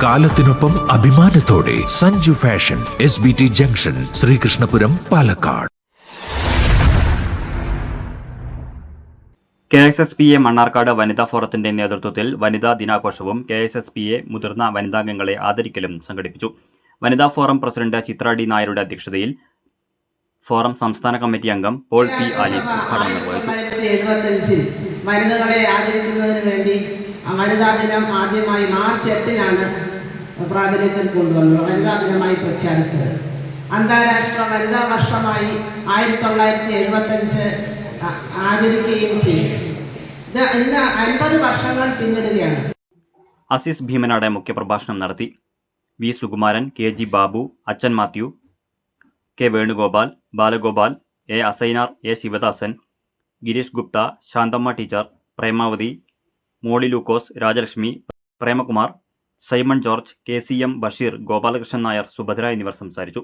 കാലത്തിനൊപ്പം അഭിമാനത്തോടെ Sanju fashion SBT junction, Sreekrishnapuram, Palakkad. KSSPA Mannarkkad വനിതാ ഫോറത്തിന്റെ നേതൃത്വത്തിൽ വനിതാ ദിനാഘോഷവും KSSPA മുതിർന്ന വനിതാംഗങ്ങളെ ആദരിക്കലും സംഘടിപ്പിച്ചു. വനിതാ ഫോറം പ്രസിഡന്റ് ചിത്ര D. നായരുടെ അധ്യക്ഷതയിൽ ഫോറം സംസ്ഥാന കമ്മിറ്റി അംഗം പോൾ P. ആലീസ് ഉദ്ഘാടനം നിർവഹിച്ചു. വനിതകളെ ആദരിക്കുന്നതിന് വേണ്ടി വനിതാ ദിനം ആദ്യമായി മാർച്ച് 8-നാണ് പ്രാബല്യത്തിൽ കൊണ്ടുവന്നത്, വനിതാ ദിനമായി പ്രഖ്യാപിച്ചത്. അന്താരാഷ്ട്ര വനിതാ വർഷമായി 1975 ആചരിക്കുകയും ചെയ്യും. ഇന്ന് 50 വർഷങ്ങൾ പിന്നിടുകയാണ്. അസീസ് ഭീമനാട് മുഖ്യപ്രഭാഷണം നടത്തി. V. സുകുമാരൻ, KG ബാബു, അച്ഛൻ Mathew, K. Venugopal, Balagopal, A. Asainar, A. Sivadasan, Girish Gupta, Santhamma teacher, Premavathi, Molly Lukose, Rajalakshmi, Premakumar, Simon George, KCM Basheer, Gopalakrishnan Nair, Subhadra എന്നിവർ സംസാരിച്ചു.